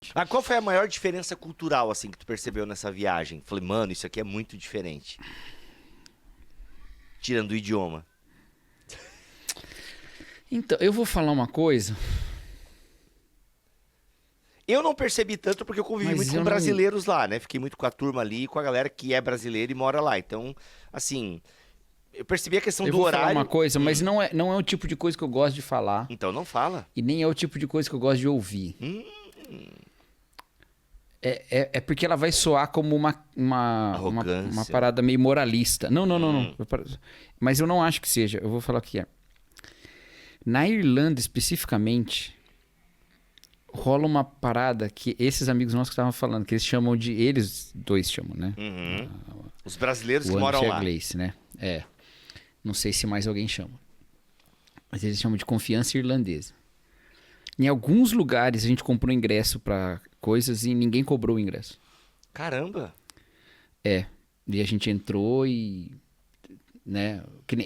diferente. Ah, qual foi a maior diferença cultural, assim, que tu percebeu nessa viagem? Falei, mano, isso aqui é muito diferente. Tirando o idioma. Então, eu vou falar uma coisa. Eu não percebi tanto porque eu convivi Mas muito eu com não- brasileiros lá, né? Fiquei muito com a turma ali, com a galera que é brasileira e mora lá. Então, assim, eu percebi a questão Eu do vou horário. falar uma coisa, mas não é o tipo de coisa que eu gosto de falar. Então não fala. E nem é o tipo de coisa que eu gosto de ouvir. É porque ela vai soar como uma Arrogância. parada meio moralista. Não. Mas eu não acho que seja. Eu vou falar o que é. Na Irlanda, especificamente, rola uma parada que esses amigos nossos que estavam falando, que eles chamam de... Eles dois chamam, né? Os brasileiros que O moram Andrew lá. Gleice, né? É. Não sei se mais alguém chama. Mas eles chamam de confiança irlandesa. Em alguns lugares a gente comprou ingresso pra coisas e ninguém cobrou o ingresso. Caramba. É. E a gente entrou e... né?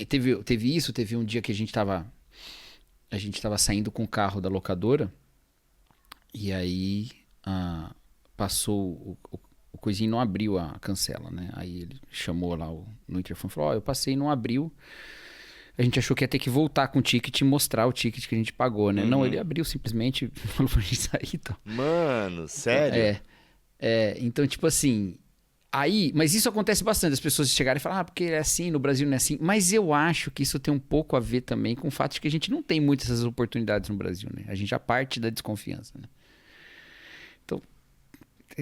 Teve isso, teve um dia que a gente tava saindo com o carro da locadora e aí passou o coisinho não abriu a cancela, né? Aí ele chamou lá no interfone e falou, eu passei e não abriu. A gente achou que ia ter que voltar com o ticket e mostrar o ticket que a gente pagou, né? Não, ele abriu simplesmente falou pra gente sair. Então. Mano, sério? Então, tipo assim... Aí, mas isso acontece bastante, as pessoas chegarem e falar, porque é assim, no Brasil não é assim. Mas eu acho que isso tem um pouco a ver também com o fato de que a gente não tem muitas essas oportunidades no Brasil, né? A gente já parte da desconfiança, né? Então,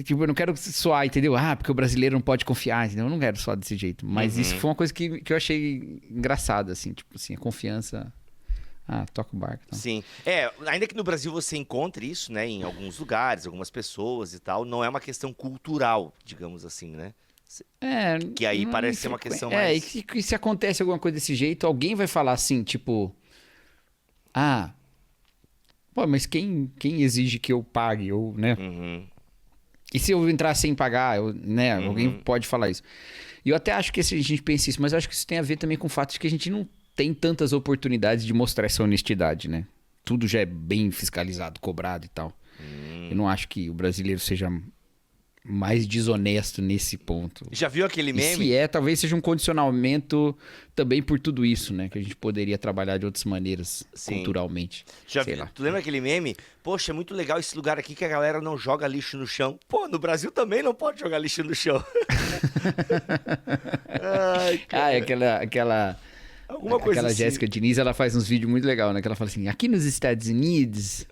tipo, eu não quero soar, entendeu? Porque o brasileiro não pode confiar, entendeu? Eu não quero soar desse jeito. Mas isso foi uma coisa que eu achei engraçada, assim, tipo assim, a confiança... toca o barco. Então. Sim. Ainda que no Brasil você encontre isso, né, em alguns lugares, algumas pessoas e tal, não é uma questão cultural, digamos assim, né? Que aí parece ser uma questão mais... e que se acontece alguma coisa desse jeito, alguém vai falar assim, tipo... pô, mas quem exige que eu pague, ou, né? E se eu entrar sem pagar, né? Alguém pode falar isso. E eu até acho que a gente pensa isso, mas eu acho que isso tem a ver também com o fato de que a gente não tem tantas oportunidades de mostrar essa honestidade, né? Tudo já é bem fiscalizado, cobrado e tal. Eu não acho que o brasileiro seja mais desonesto nesse ponto. Já viu aquele meme? E se talvez seja um condicionamento também por tudo isso, né? Que a gente poderia trabalhar de outras maneiras, culturalmente. Sei lá. Tu lembra aquele meme? Poxa, é muito legal esse lugar aqui que a galera não joga lixo no chão. Pô, no Brasil também não pode jogar lixo no chão. Aquela Alguma coisa aquela assim. Jéssica Diniz, ela faz uns vídeos muito legais, né? Que ela fala assim, aqui nos Estados Unidos...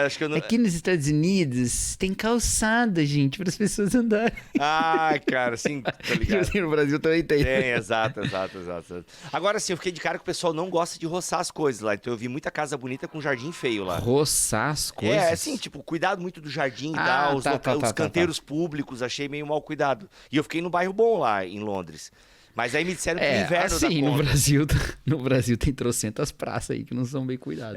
Acho que eu não... Aqui nos Estados Unidos tem calçada, gente, para as pessoas andarem. Cara, sim, tá ligado. Assim, no Brasil também tem. Exato. Agora sim, eu fiquei de cara que o pessoal não gosta de roçar as coisas lá. Então eu vi muita casa bonita com jardim feio lá. Roçar as coisas? Assim, tipo, cuidado muito do jardim e tal, os canteiros públicos, achei meio mal cuidado. E eu fiquei no bairro bom lá, em Londres. Mas aí me disseram que o inverno assim, dá conta. no Brasil tem trocentas praças aí que não são bem cuidadas.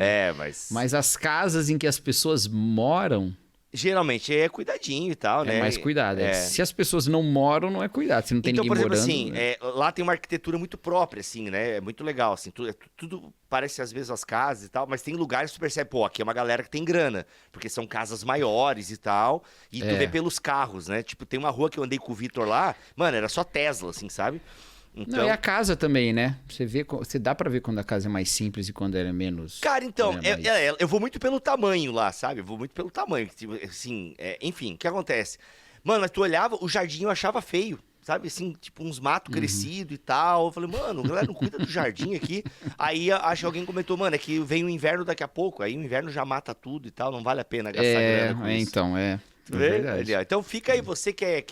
Mas as casas em que as pessoas moram... Geralmente é cuidadinho e tal, né? É mais cuidado. Se as pessoas não moram, não é cuidado. Se não tem ninguém morando... Então, por exemplo, assim, lá tem uma arquitetura muito própria, assim, né? É muito legal, assim. Tudo parece às vezes as casas e tal, mas tem lugares que tu percebe, pô, aqui é uma galera que tem grana, porque são casas maiores e tal, e tu vê pelos carros, né? Tipo, tem uma rua que eu andei com o Vitor lá, mano, era só Tesla, assim, sabe? Então... Não, e a casa também, né? Você dá pra ver quando a casa é mais simples e quando ela é menos... Cara, então, eu vou muito pelo tamanho lá, sabe? Eu vou muito pelo tamanho, assim, enfim, o que acontece? Mano, tu olhava, o jardim eu achava feio, sabe? Assim, tipo, uns matos crescidos e tal. Eu falei, mano, a galera não cuida do jardim aqui. Aí, acho que alguém comentou, mano, é que vem o inverno daqui a pouco, aí o inverno já mata tudo e tal, não vale a pena gastar grana com isso. Então, Então fica aí, você que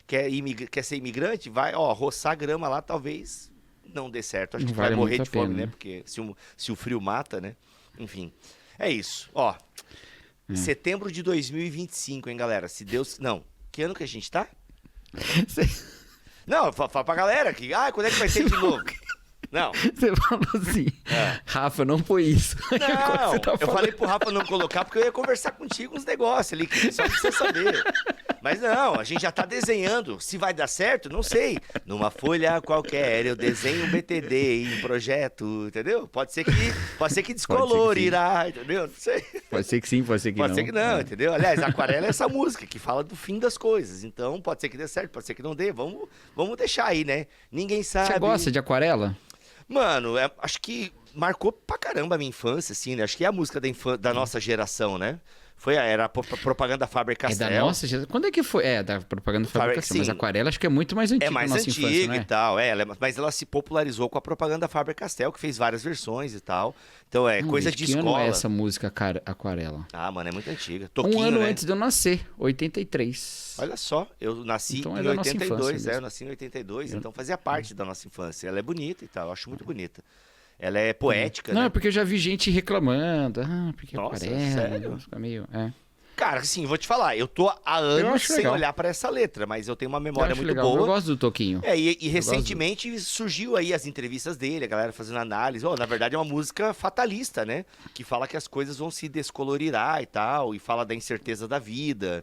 quer ser imigrante, vai, roçar grama lá, talvez não dê certo. Acho que vai morrer de fome, né? Porque se o frio mata, né? Enfim, é isso. Setembro de 2025, hein, galera? Se Deus... Não, que ano que a gente tá? Não, fala pra galera que... quando é que vai ter de novo? Não. Você falou assim, Rafa, não põe isso. Não, eu falei pro Rafa não colocar porque eu ia conversar contigo uns negócios ali que só precisa saber. Mas não, a gente já tá desenhando. Se vai dar certo, não sei. Numa folha qualquer, eu desenho um BTD em projeto, entendeu? Pode ser que descolorirá, entendeu? Não sei. Pode ser que sim, pode ser que Pode não. ser que não, entendeu? Aliás, Aquarela é essa música que fala do fim das coisas. Então, pode ser que dê certo, pode ser que não dê. Vamos deixar aí, né? Ninguém sabe. Você gosta de Aquarela? Mano, acho que marcou pra caramba a minha infância, assim, né? Acho que é a música da nossa geração, né? Era a propaganda da Faber-Castell. É da nossa geração. Quando é que foi? É, da propaganda do Faber-Castell. Mas Aquarela acho que é muito mais antiga É mais da nossa antiga infância, né? e tal, mas ela se popularizou com a propaganda Faber-Castell, que fez várias versões e tal. Então coisa de que escola. ano é essa música, cara, Aquarela? Ah, mano, é muito antiga. Toquinho, Um ano né? antes de eu nascer, 83. Olha só, eu nasci Então é em da nossa infância 82, mesmo. eu nasci em 82, então fazia parte da nossa infância. Ela é bonita e tal, eu acho muito bonita. Ela é poética, Não, né? é porque eu já vi gente reclamando. Porque Nossa, Aquarela, sério? fica meio... É. Cara, assim, vou te falar, eu tô há anos acho sem legal. olhar pra essa letra, mas eu tenho uma Eu memória acho muito legal. Eu boa. gosto do Toquinho. E recentemente surgiu aí as entrevistas dele, a galera fazendo análise. Na verdade é uma música fatalista, né? Que fala que as coisas vão se descolorirá e tal, e fala da incerteza da vida.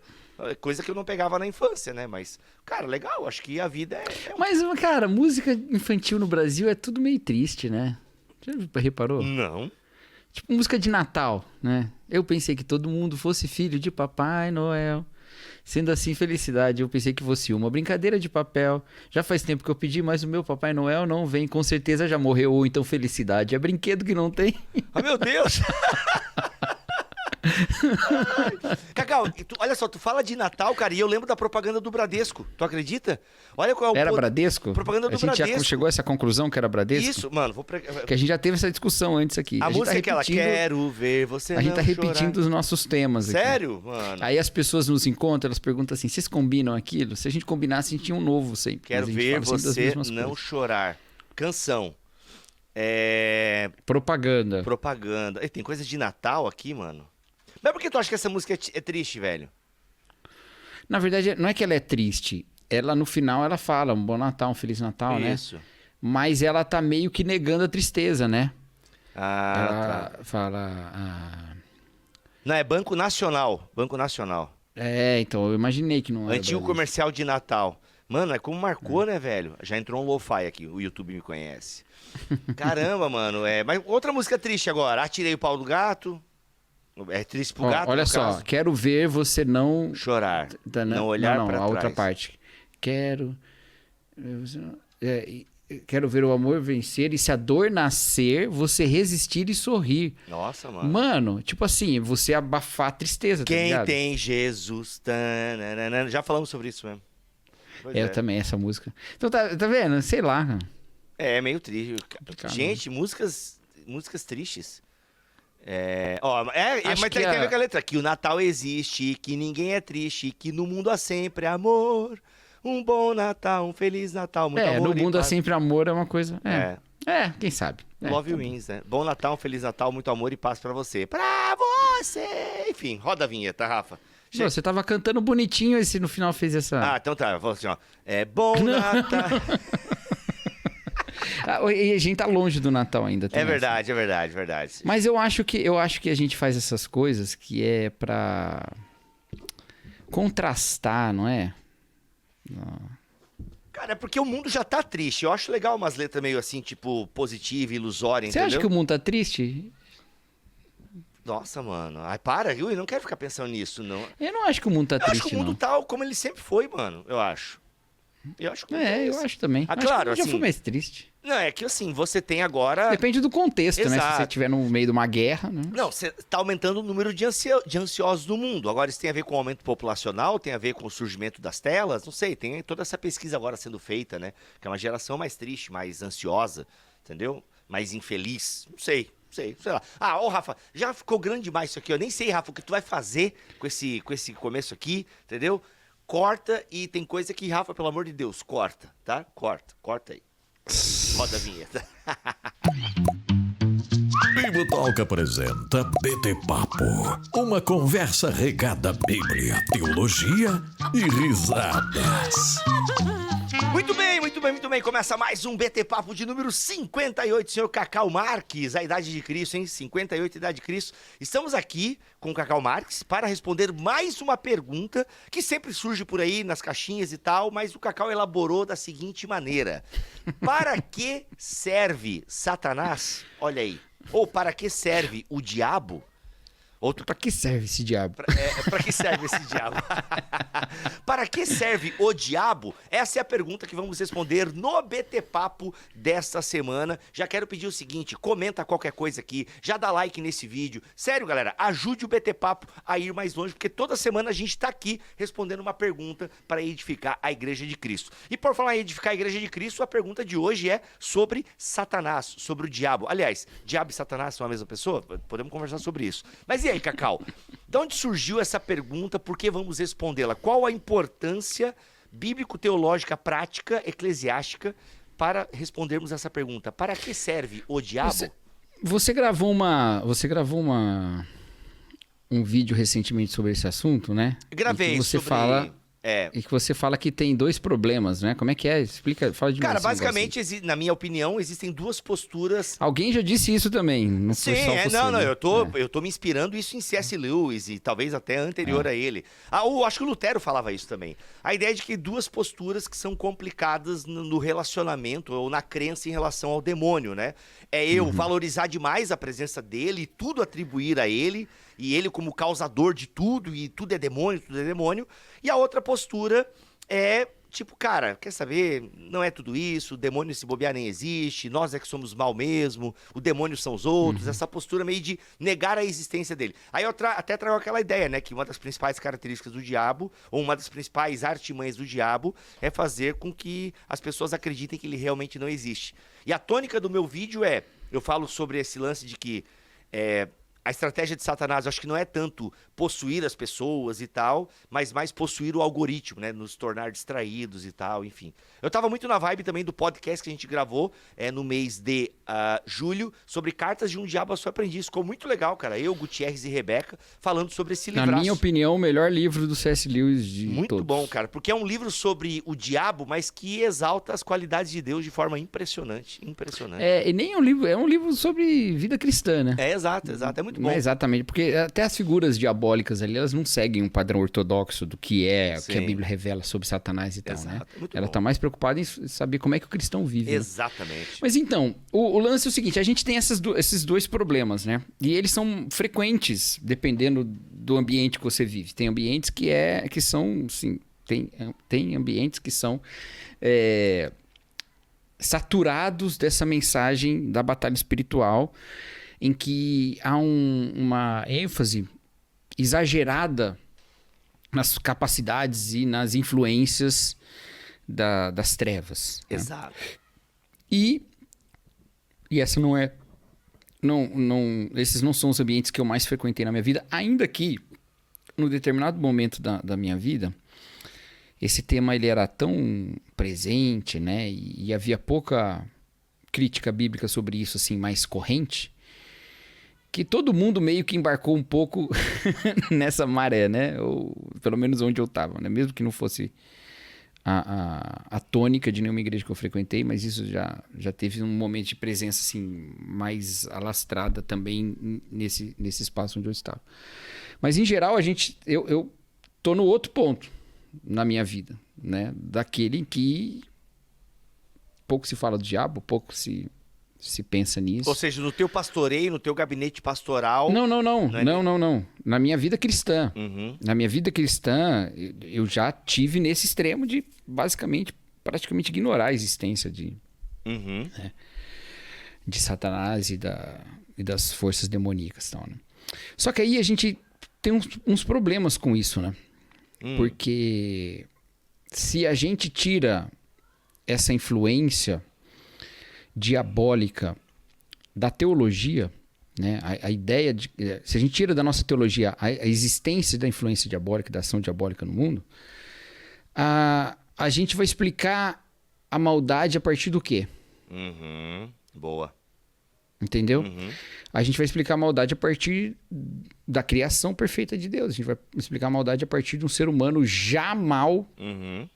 Coisa que eu não pegava na infância, né? Mas, cara, legal, acho que a vida Mas, cara, música infantil no Brasil é tudo meio triste, né? Já reparou? Não. Tipo música de Natal, né? Eu pensei que todo mundo fosse filho de Papai Noel. Sendo assim, felicidade. Eu pensei que fosse uma brincadeira de papel. Já faz tempo que eu pedi, mas o meu Papai Noel não vem. Com certeza já morreu. Ou então felicidade. É brinquedo que não tem. Ah, meu Deus! Cacau, olha só, tu fala de Natal, cara, e eu lembro da propaganda do Bradesco. Tu acredita? Olha qual é o Era Bradesco? Propaganda do A gente já Bradesco. chegou a essa conclusão que era Bradesco? Isso, mano, Que a gente já teve essa discussão antes aqui. A gente música tá é aquela, repetindo- quero ver você A gente tá não repetindo chorar. os nossos temas aqui. Sério, mano? Aí as pessoas nos encontram, elas perguntam assim, vocês combinam aquilo? Se a gente combinasse, a gente tinha um novo sempre. Quero Mas a gente ver fala sempre das você mesmas não coisas. chorar. Canção. Propaganda. Propaganda. Tem coisa de Natal aqui, mano. Mas por que tu acha que essa música é triste, velho? Na verdade, não é que ela é triste. Ela, no final, ela fala um bom Natal, um Feliz Natal, né? Isso. Mas ela tá meio que negando a tristeza, né? Ah, Ela fala... Não, é Banco Nacional. Banco Nacional. então, eu imaginei que não era Antigo Bradesco. comercial de Natal. Mano, é como marcou, né, velho? Já entrou um lo-fi aqui, o YouTube me conhece. Caramba, mano. Mas outra música triste agora. Atirei o pau do gato. É triste pro Ó, gato, olha no só, caso? quero ver você não... Chorar. Não olhar pra a trás. outra parte. Quero ver o amor vencer e se a dor nascer, você resistir e sorrir. Nossa, mano. Mano, tipo assim, você abafar a tristeza, tá Quem ligado? tem Jesus? Tananana. Já falamos sobre isso mesmo. Pois Eu também, essa música. Então, tá vendo? Sei lá. Cara. É meio triste. Complicado, Gente, músicas tristes. Acho Mas que tem a ver com a letra. Que o Natal existe, que ninguém é triste, que no mundo há sempre amor. Um bom Natal, um Feliz Natal, muito amor No e mundo há paz. sempre amor é uma coisa... quem sabe. Love tá wins, né? Bom Natal, um Feliz Natal, muito amor e paz pra você. Pra você! Enfim, roda a vinheta, Rafa. Pô, você tava cantando bonitinho e se no final fez essa... Então tá, vou assim, ó. Bom Natal... E a gente tá longe do Natal ainda. É também, verdade, é verdade, verdade. Mas eu acho que a gente faz essas coisas que é pra contrastar, não é? Cara, é porque o mundo já tá triste. Eu acho legal umas letras meio assim, tipo, positiva, ilusória, Você entendeu? acha que o mundo tá triste? Nossa, mano. Ai, para, eu não quero ficar pensando nisso, não. Eu não acho que o mundo tá Eu acho triste, que o mundo não. tá como ele sempre foi, mano. Eu acho. Eu acho que o mundo é Eu esse. acho também. Acho claro, que o mundo já assim- foi mais triste. Não, é que assim, você tem agora... Depende do contexto, né? Se Exato. você estiver no meio de uma guerra, né? Não, você tá aumentando o número de ansiosos no mundo. Agora, isso tem a ver com o aumento populacional, tem a ver com o surgimento das telas, não sei, tem toda essa pesquisa agora sendo feita, né? Que é uma geração mais triste, mais ansiosa, entendeu? Mais infeliz, não sei lá. Rafa, já ficou grande demais isso aqui, eu nem sei, Rafa, o que tu vai fazer com esse começo aqui, entendeu? Corta e tem coisa que, Rafa, pelo amor de Deus, corta, tá? Corta aí. Roda a vinheta. Bibo Talk apresenta BT Papo, uma conversa regada à Bíblia, teologia e risadas. Muito bem, muito bem, muito bem. Começa mais um BT Papo de número 58, senhor Cacau Marques, a idade de Cristo, hein? 58, idade de Cristo. Estamos aqui com o Cacau Marques para responder mais uma pergunta que sempre surge por aí nas caixinhas e tal, mas o Cacau elaborou da seguinte maneira. Para que serve Satanás? Olha aí. Ou para que serve o diabo? Outro Pra que serve esse diabo? Para que serve esse diabo? Para que serve o diabo? Essa é a pergunta que vamos responder no BT Papo desta semana. Já quero pedir o seguinte, comenta qualquer coisa aqui, já dá like nesse vídeo. Sério, galera, ajude o BT Papo a ir mais longe, porque toda semana a gente tá aqui respondendo uma pergunta para edificar a Igreja de Cristo. E por falar em edificar a Igreja de Cristo, a pergunta de hoje é sobre Satanás, sobre o diabo. Aliás, diabo e Satanás são a mesma pessoa? Podemos conversar sobre isso. Mas e aí, Cacau? De onde surgiu essa pergunta? Por que vamos respondê-la? Qual a importância bíblico-teológica, prática, eclesiástica para respondermos essa pergunta? Para que serve o diabo? Você gravou um vídeo recentemente sobre esse assunto, né? Gravei e que você sobre... fala e que você fala que tem 2 problemas, né? Como é que é? Explica, fala de mim. Cara, basicamente, na minha opinião, existem 2 posturas. Alguém já disse isso também, não Sim, foi só você, não, né? eu tô me inspirando isso em C.S. Lewis e talvez até anterior a ele. Acho que o Lutero falava isso também. A ideia de que 2 posturas que são complicadas no relacionamento ou na crença em relação ao demônio, né? É eu valorizar demais a presença dele e tudo atribuir a ele, e ele como causador de tudo, e tudo é demônio. E a outra postura é, tipo, cara, quer saber? Não é tudo isso, o demônio se bobear nem existe, nós é que somos mal mesmo, o demônio são os outros, essa postura meio de negar a existência dele. Aí eu até trago aquela ideia, né, que uma das principais características do diabo, ou uma das principais artimanhas do diabo, é fazer com que as pessoas acreditem que ele realmente não existe. E a tônica do meu vídeo eu falo sobre esse lance de que a estratégia de Satanás, eu acho que não é tanto possuir as pessoas e tal, mas mais possuir o algoritmo, né? Nos tornar distraídos e tal, enfim. Eu tava muito na vibe também do podcast que a gente gravou no mês de julho, sobre Cartas de um Diabo a Seu Aprendiz. Ficou muito legal, cara. Eu, Gutierrez e Rebeca, falando sobre esse livraço. Na minha opinião, o melhor livro do C.S. Lewis de muito todos. bom, cara, porque é um livro sobre o diabo, mas que exalta as qualidades de Deus de forma impressionante. Impressionante. E nem é um livro sobre vida cristã, né? Exato. É muito bom. Não é exatamente, porque até as figuras diabólicas ali, elas não seguem um padrão ortodoxo do que o que a Bíblia revela sobre Satanás e tal, né? Ela tá mais preocupada em saber como é que o cristão vive. Exatamente. Né? Mas então, o lance é o seguinte, a gente tem esses 2 problemas, né? E eles são frequentes, dependendo do ambiente que você vive. Tem ambientes que são, sim, tem ambientes que são saturados dessa mensagem da batalha espiritual, em que há uma ênfase exagerada nas capacidades e nas influências das trevas. Exato. Né? E essa não é... esses não são os ambientes que eu mais frequentei na minha vida, ainda que, no determinado momento da minha vida, esse tema ele era tão presente, né? E havia pouca crítica bíblica sobre isso, assim, mais corrente, que todo mundo meio que embarcou um pouco nessa maré, né? Ou pelo menos onde eu estava, né? Mesmo que não fosse a tônica de nenhuma igreja que eu frequentei, mas isso já teve um momento de presença assim, mais alastrada também nesse espaço onde eu estava. Mas em geral, eu tô no outro ponto na minha vida, né? Daquele em que pouco se fala do diabo, pouco se pensa nisso. Ou seja, no teu pastoreio, no teu gabinete pastoral... Não. Na minha vida cristã. Na minha vida cristã, eu já tive nesse extremo de, basicamente, praticamente ignorar a existência de Satanás e das forças demoníacas. Tal, né? Só que aí a gente tem uns problemas com isso, né? Porque se a gente tira essa influência diabólica da teologia, né? A ideia de... Se a gente tira da nossa teologia a existência da influência diabólica, da ação diabólica no mundo, a gente vai explicar a maldade a partir do quê? Boa. Entendeu? A gente vai explicar a maldade a partir da criação perfeita de Deus. A gente vai explicar a maldade a partir de um ser humano já mal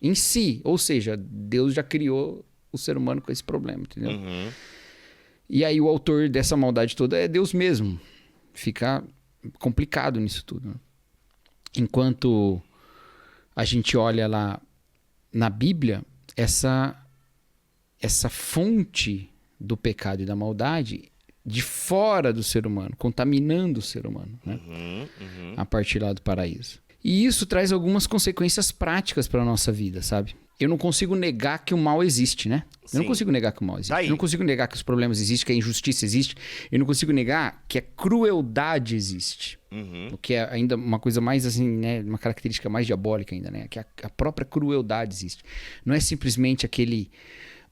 em si. Ou seja, Deus já criou o ser humano com esse problema, entendeu? E aí o autor dessa maldade toda é Deus mesmo. Fica complicado nisso tudo. Né? Enquanto a gente olha lá na Bíblia, essa fonte do pecado e da maldade de fora do ser humano, contaminando o ser humano, né? A partir lá do paraíso. E isso traz algumas consequências práticas para a nossa vida, sabe? Eu não consigo negar que o mal existe, né? Eu não Sim. consigo negar que o mal existe. Tá aí. Eu não consigo negar que os problemas existem, que a injustiça existe. Eu não consigo negar que a crueldade existe. O que é ainda uma coisa mais assim, né? Uma característica mais diabólica ainda, né? Que a própria crueldade existe. Não é simplesmente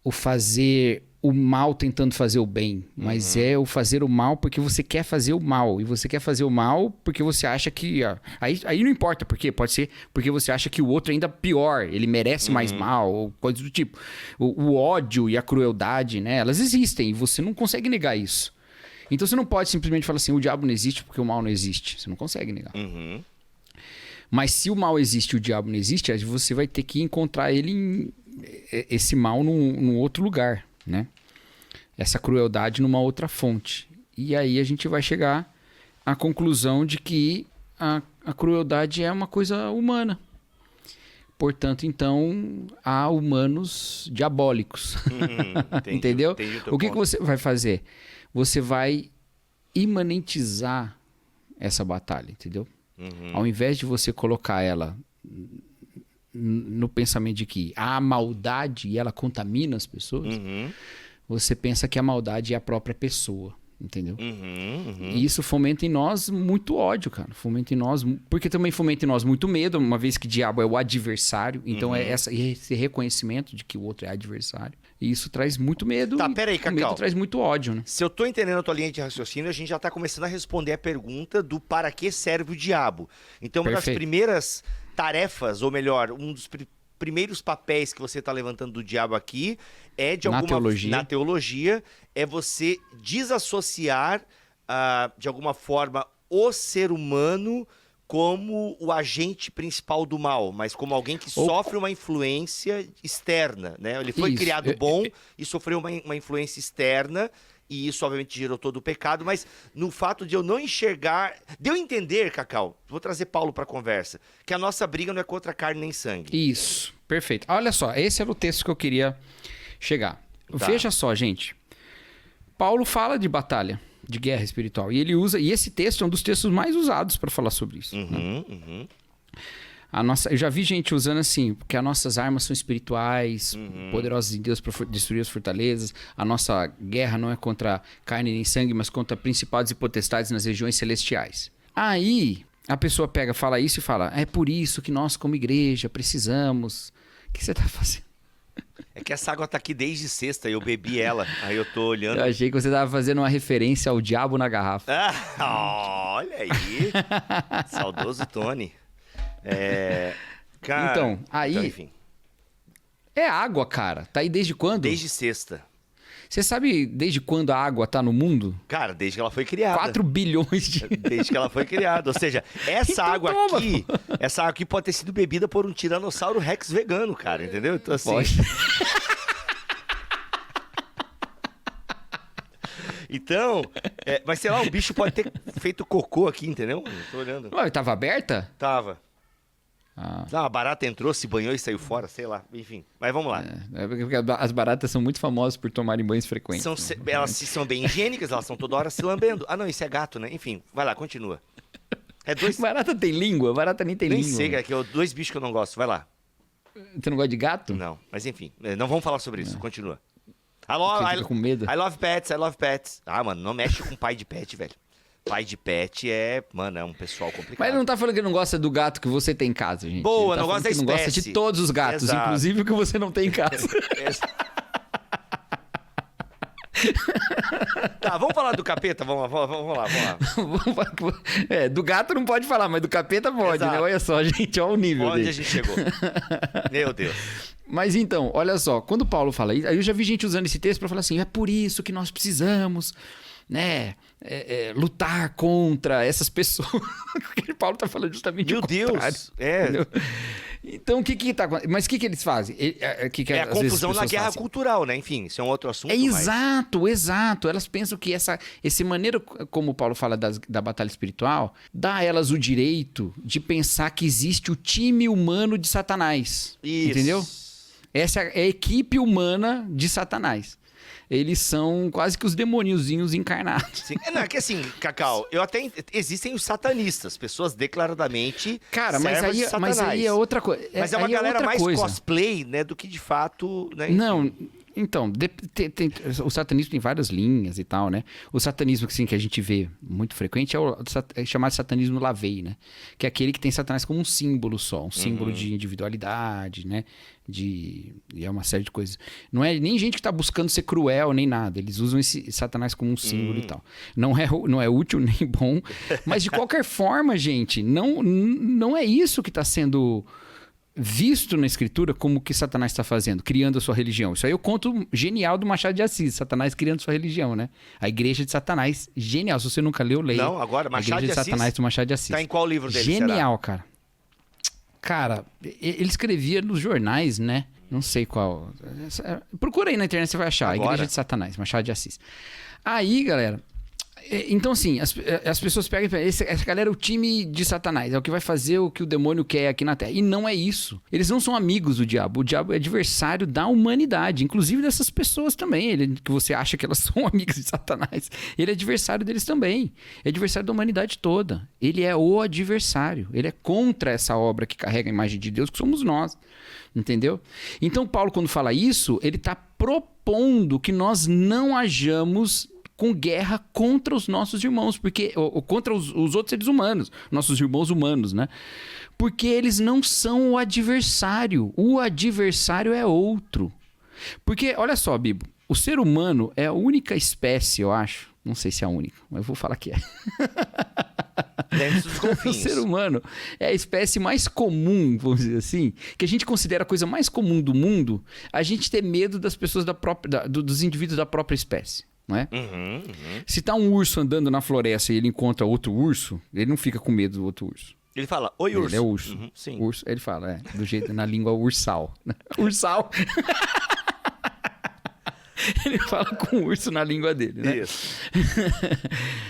o fazer o mal tentando fazer o bem, mas é o fazer o mal porque você quer fazer o mal. E você quer fazer o mal porque você acha que... Aí não importa por quê. Pode ser porque você acha que o outro é ainda pior, ele merece mais mal, ou coisas do tipo. O ódio e a crueldade, né? Elas existem e você não consegue negar isso. Então você não pode simplesmente falar assim, o diabo não existe porque o mal não existe. Você não consegue negar. Mas se o mal existe e o diabo não existe, aí você vai ter que encontrar esse mal num outro lugar, né? Essa crueldade numa outra fonte. E aí a gente vai chegar à conclusão de que a crueldade é uma coisa humana. Portanto, então, há humanos diabólicos. Entendeu? O que você vai fazer? Você vai imanentizar essa batalha, entendeu? Ao invés de você colocar ela no pensamento de que há maldade e ela contamina as pessoas, você pensa que a maldade é a própria pessoa, entendeu? E isso fomenta em nós muito ódio, cara. Fomenta em nós, porque também fomenta em nós muito medo, uma vez que o diabo é o adversário. Então é esse reconhecimento de que o outro é adversário. E isso traz muito medo. Tá, peraí, Cacau. O medo traz muito ódio, né? Se eu tô entendendo a tua linha de raciocínio, a gente já tá começando a responder a pergunta do para que serve o diabo. Então, uma das Perfeito. primeiras tarefas, ou melhor, um dos primeiros papéis que você tá levantando do diabo aqui é na teologia, é você desassociar de alguma forma o ser humano como o agente principal do mal, mas como alguém que sofre uma influência externa, né? Ele foi criado bom e sofreu uma influência externa, e isso obviamente gerou todo o pecado, mas no fato de eu não enxergar... De eu entender, Cacau, vou trazer Paulo para a conversa, que a nossa briga não é contra carne nem sangue. Isso, perfeito. Olha só, esse era o texto que eu queria chegar. Tá. Veja só, gente. Paulo fala de batalha, de guerra espiritual. E ele usa... E esse texto é um dos textos mais usados para falar sobre isso. Né? Eu já vi gente usando assim, porque as nossas armas são espirituais, poderosas em Deus para destruir as fortalezas. A nossa guerra não é contra carne nem sangue, mas contra principados e potestades nas regiões celestiais. Aí a pessoa fala isso e fala, é por isso que nós como igreja precisamos... O que você está fazendo? É que essa água tá aqui desde sexta e eu bebi ela, aí eu tô olhando... Eu achei que você estava fazendo uma referência ao diabo na garrafa. Olha aí, saudoso Tony. Cara, Então, aí... Então, enfim. É água, cara. Tá aí desde quando? Desde sexta. Você sabe desde quando a água tá no mundo? Cara, desde que ela foi criada. 4 bilhões de... Desde que ela foi criada. Ou seja, essa Então água toma, aqui... Essa água aqui pode ter sido bebida por um tiranossauro rex vegano, cara. Entendeu? Então, assim... Pode. Então... mas sei lá, o bicho pode ter feito cocô aqui, entendeu? Eu tô olhando. Ué, tava aberta? Tava. Ah. Não, a barata entrou, se banhou e saiu fora, sei lá. Enfim, mas vamos lá. É porque as baratas são muito famosas por tomarem banhos frequentes. Elas são bem higiênicas, elas estão toda hora se lambendo. Ah, não, isso é gato, né? Enfim, vai lá, continua. Barata tem língua? Barata nem tem Nem língua. sei, cara, que é dois bichos que eu não gosto. Vai lá. Você não gosta de gato? Não, mas enfim, não vamos falar sobre isso. Continua. Você fica com medo? I love pets. Ah, mano, não mexe com pai de pet, velho. Pai de pet mano, é um pessoal complicado. Mas ele não tá falando que não gosta do gato que você tem em casa, gente. Boa, ele tá não gosta da que não gosta espécie. de todos os gatos, Exato. inclusive o que você não tem em casa. Tá, vamos falar do capeta? Vamos lá. Do gato não pode falar, mas do capeta pode, Exato. né? Olha só, gente, olha o nível Onde dele. a gente chegou? Meu Deus. Mas então, olha só, quando Paulo fala isso, aí eu já vi gente usando esse texto para falar assim, é por isso que nós precisamos, né, lutar contra essas pessoas. Porque Paulo tá falando justamente o contrário. Deus, entendeu? Então, o que tá acontecendo? Mas o que eles fazem? É a confusão na guerra cultural, né? Enfim, isso é um outro assunto. Exato. Elas pensam que esse maneira como Paulo fala da batalha espiritual, dá a elas o direito de pensar que existe o time humano de Satanás. Isso. Entendeu? Essa é a equipe humana de Satanás. eles são quase que os demoniozinhos encarnados. Sim. Não, é que assim, Cacau, existem os satanistas, pessoas declaradamente Cara, servas de mas Satanás. aí é outra coisa. Mas é uma galera mais cosplay, né, do que de fato... Né, Não, então, o satanismo tem várias linhas e tal, né? O satanismo assim, que a gente vê muito frequente é chamado satanismo lavei, né? Que é aquele que tem Satanás como um símbolo só, um símbolo de individualidade, né? E é uma série de coisas. Não é nem gente que está buscando ser cruel nem nada. Eles usam esse Satanás como um símbolo e tal. Não é útil nem bom. Mas de qualquer forma, gente, não é isso que está sendo visto na escritura como que Satanás está fazendo, criando a sua religião. Isso aí eu conto genial do Machado de Assis, Satanás criando sua religião, né? A Igreja de Satanás, genial. Se você nunca leu, leia. Não, agora, Machado a Igreja de Assis, Satanás do Machado de Assis. Tá em qual livro dele, genial, cara. Cara, ele escrevia nos jornais, né? Não sei qual. Procura aí na internet, você vai achar. Agora. A Igreja de Satanás, Machado de Assis. Aí, galera... Então, assim, as pessoas pegam e falam, essa galera é o time de Satanás, é o que vai fazer o que o demônio quer aqui na Terra. E não é isso. Eles não são amigos do diabo. O diabo é adversário da humanidade, inclusive dessas pessoas também, que você acha que elas são amigas de Satanás. Ele é adversário deles também. É adversário da humanidade toda. Ele é o adversário. Ele é contra essa obra que carrega a imagem de Deus, que somos nós. Entendeu? Então, Paulo, quando fala isso, ele está propondo que nós não hajamos com guerra contra os nossos irmãos, porque ou contra os outros seres humanos, nossos irmãos humanos, né? Porque eles não são o adversário. O adversário é outro. Porque, olha só, Bibo, o ser humano é a única espécie, eu acho, não sei se é a única, mas eu vou falar que é. Dentro dos confins. O ser humano é a espécie mais comum, vamos dizer assim, que a gente considera a coisa mais comum do mundo, a gente ter medo das pessoas dos indivíduos da própria espécie. Não é? Se tá um urso andando na floresta e ele encontra outro urso, ele não fica com medo do outro urso. Ele fala, oi, urso. Ele é urso. Sim. Urso, ele fala, do jeito, na língua ursal. Ursal. Ele fala com o urso na língua dele, né? Isso.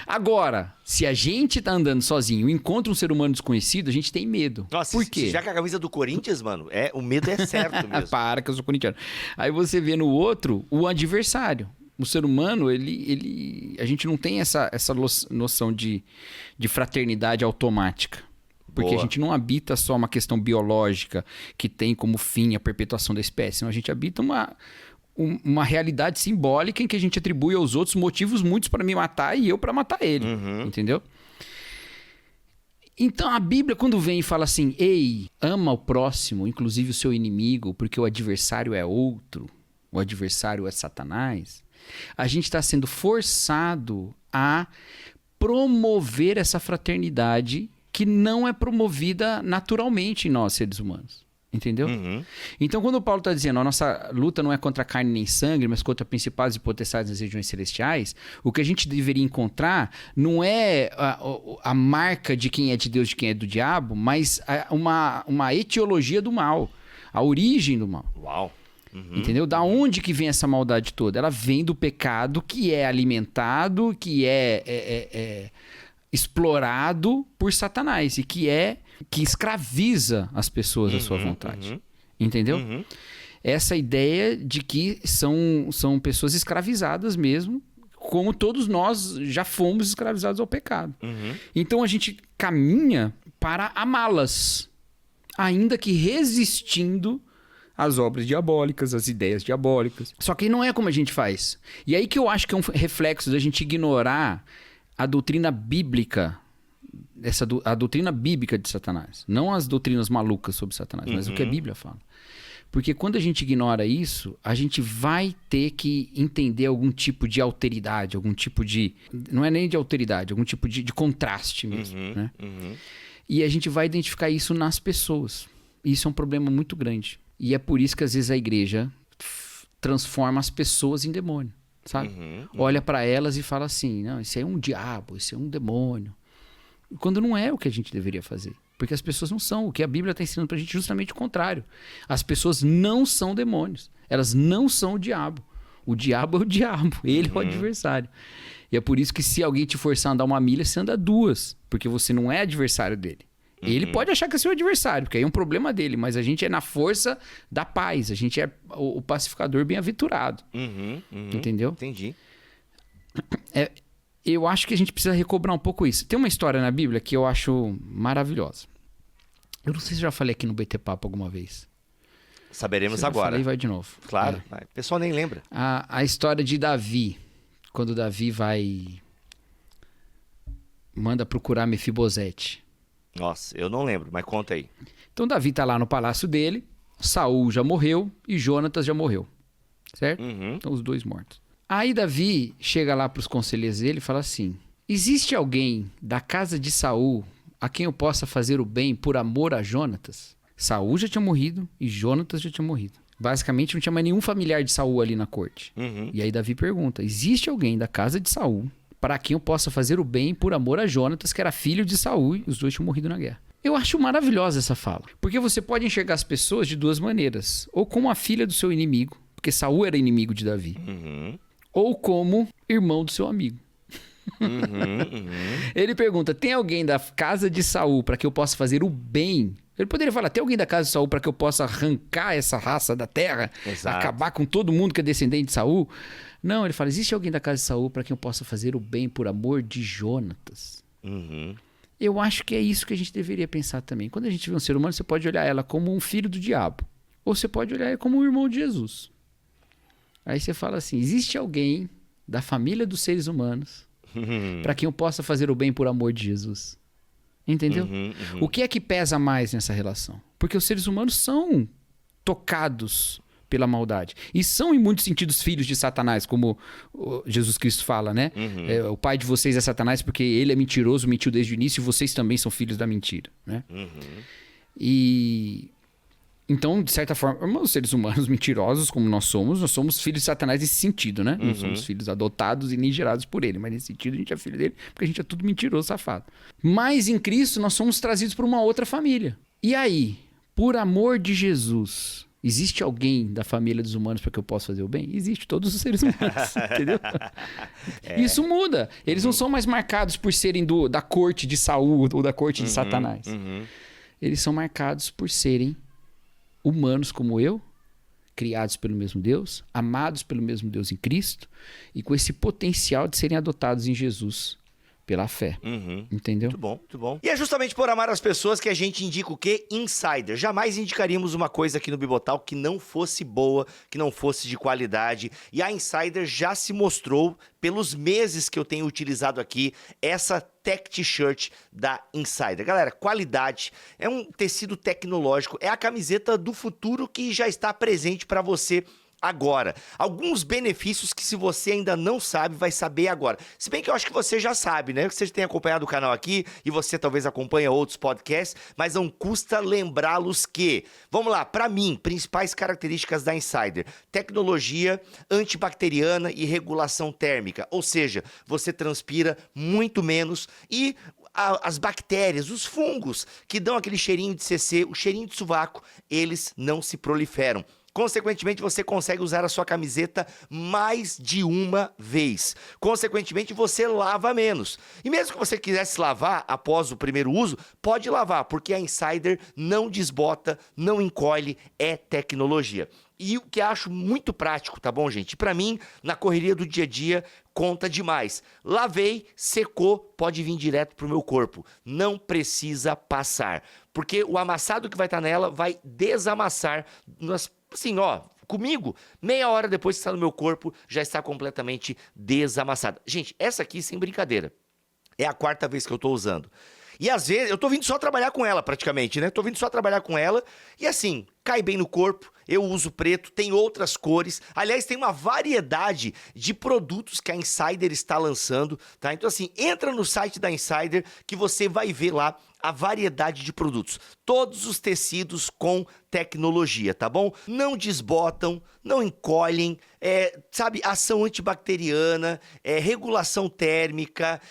Agora, se a gente tá andando sozinho e encontra um ser humano desconhecido, a gente tem medo. Nossa, por quê? já que a camisa do Corinthians, mano, o medo é certo mesmo. Para, que eu sou corintiano. Aí você vê no outro o adversário. O ser humano, a gente não tem essa noção de fraternidade automática. Porque Boa. a gente não habita só uma questão biológica que tem como fim a perpetuação da espécie. Senão a gente habita uma realidade simbólica em que a gente atribui aos outros motivos muitos para me matar e eu para matar ele. Entendeu? Então a Bíblia, quando vem e fala assim, ei, ama o próximo, inclusive o seu inimigo, porque o adversário é outro, o adversário é Satanás, a gente está sendo forçado a promover essa fraternidade que não é promovida naturalmente em nós, seres humanos. Entendeu? Então, quando o Paulo está dizendo a nossa luta não é contra carne nem sangue, mas contra principados e potestades nas regiões celestiais, o que a gente deveria encontrar não é a marca de quem é de Deus e de quem é do diabo, mas uma etiologia do mal, a origem do mal. Uau! Entendeu? Da onde que vem essa maldade toda? Ela vem do pecado que é alimentado, que é explorado por Satanás e que escraviza as pessoas à sua vontade. Entendeu? Essa ideia de que são pessoas escravizadas mesmo, como todos nós já fomos escravizados ao pecado. Então a gente caminha para amá-las, ainda que resistindo às obras diabólicas, às ideias diabólicas. Só que não é como a gente faz. E aí que eu acho que é um reflexo da gente ignorar a doutrina bíblica, a doutrina bíblica de Satanás. Não as doutrinas malucas sobre Satanás, mas o que a Bíblia fala. Porque quando a gente ignora isso, a gente vai ter que entender algum tipo de alteridade, algum tipo de... Não é nem de alteridade, algum tipo de contraste mesmo, né? E a gente vai identificar isso nas pessoas. Isso é um problema muito grande. E é por isso que às vezes a igreja transforma as pessoas em demônio, sabe? Olha para elas e fala assim, não, isso aí é um diabo, isso é um demônio. Quando não é o que a gente deveria fazer. Porque as pessoas não são. O que a Bíblia está ensinando pra gente é justamente o contrário. As pessoas não são demônios. Elas não são o diabo. O diabo é o diabo. Ele é o adversário. E é por isso que se alguém te forçar a andar 1 milha, você anda 2. Porque você não é adversário dele. Ele pode achar que é seu adversário, porque aí é um problema dele, mas a gente é na força da paz, a gente é o pacificador bem-aventurado. Entendeu? Entendi. Eu acho que a gente precisa recobrar um pouco isso. Tem uma história na Bíblia que eu acho maravilhosa. Eu não sei se eu já falei aqui no BT Papo alguma vez. Saberemos Se eu agora. falei, vai de novo. Claro. O pessoal nem lembra. A história de Davi, quando Davi manda procurar Mefibosete. Nossa, eu não lembro, mas conta aí. Então Davi tá lá no palácio dele, Saul já morreu e Jonatas já morreu, certo? Então os dois mortos. Aí Davi chega lá pros conselheiros dele e fala assim: existe alguém da casa de Saul a quem eu possa fazer o bem por amor a Jonatas? Saul já tinha morrido e Jonatas já tinha morrido. Basicamente não tinha mais nenhum familiar de Saul ali na corte. E aí Davi pergunta: existe alguém da casa de Saul para quem eu possa fazer o bem por amor a Jonatas, que era filho de Saul, e os dois tinham morrido na guerra? Eu acho maravilhosa essa fala, porque você pode enxergar as pessoas de duas maneiras: ou como a filha do seu inimigo, porque Saul era inimigo de Davi, ou como irmão do seu amigo. Ele pergunta: tem alguém da casa de Saul para que eu possa fazer o bem? Ele poderia falar: tem alguém da casa de Saul para que eu possa arrancar essa raça da terra, acabar com todo mundo que é descendente de Saul? Não, ele fala: existe alguém da casa de Saul para quem eu possa fazer o bem por amor de Jonatas? Eu acho que é isso que a gente deveria pensar também. Quando a gente vê um ser humano, você pode olhar ela como um filho do diabo, ou você pode olhar ela como um irmão de Jesus. Aí você fala assim: existe alguém da família dos seres humanos para quem eu possa fazer o bem por amor de Jesus? Entendeu? O que é que pesa mais nessa relação? Porque os seres humanos são tocados pela maldade. E são, em muitos sentidos, filhos de Satanás, como Jesus Cristo fala, né? O pai de vocês é Satanás porque ele é mentiroso, mentiu desde o início, e vocês também são filhos da mentira, né? E... então, de certa forma, os seres humanos mentirosos, como nós somos filhos de Satanás nesse sentido, né? Não somos filhos adotados e nem gerados por ele, mas nesse sentido a gente é filho dele, porque a gente é tudo mentiroso, safado. Mas em Cristo nós somos trazidos por uma outra família. E aí, por amor de Jesus, existe alguém da família dos humanos para que eu possa fazer o bem? Existe, todos os seres humanos, entendeu? Isso muda. Eles não são mais marcados por serem da corte de Saul ou da corte de Satanás. Eles são marcados por serem humanos como eu, criados pelo mesmo Deus, amados pelo mesmo Deus em Cristo, e com esse potencial de serem adotados em Jesus pela fé. Entendeu? Muito bom, muito bom. E é justamente por amar as pessoas que a gente indica o quê? Insider. Jamais indicaríamos uma coisa aqui no Bibotal que não fosse boa, que não fosse de qualidade. E a Insider já se mostrou, pelos meses que eu tenho utilizado aqui, essa Tech T-shirt da Insider. Galera, qualidade, é um tecido tecnológico, é a camiseta do futuro que já está presente para você agora. Alguns benefícios que, se você ainda não sabe, vai saber agora. Se bem que eu acho que você já sabe, né? Você tem acompanhado o canal aqui e você talvez acompanha outros podcasts, mas não custa lembrá-los que... vamos lá, para mim, principais características da Insider: tecnologia antibacteriana e regulação térmica, ou seja, você transpira muito menos e as bactérias, os fungos que dão aquele cheirinho de CC, o cheirinho de sovaco, eles não se proliferam. Consequentemente, você consegue usar a sua camiseta mais de uma vez. Consequentemente, você lava menos. E mesmo que você quisesse lavar após o primeiro uso, pode lavar, porque a Insider não desbota, não encolhe, é tecnologia. E o que eu acho muito prático, tá bom, gente? Pra mim, na correria do dia a dia, conta demais. Lavei, secou, pode vir direto pro meu corpo. Não precisa passar, porque o amassado que vai estar nela vai desamassar assim, ó, comigo, meia hora depois que está no meu corpo, já está completamente desamassada. Gente, essa aqui, sem brincadeira, é a 4ª vez que eu tô usando. E às vezes, eu tô vindo só trabalhar com ela praticamente, né? Tô vindo só trabalhar com ela e assim, cai bem no corpo. Eu uso preto, tem outras cores. Aliás, tem uma variedade de produtos que a Insider está lançando, tá? Então assim, entra no site da Insider que você vai ver lá a variedade de produtos. Todos os tecidos com tecnologia, tá bom? Não desbotam, não encolhem, sabe, ação antibacteriana, regulação térmica.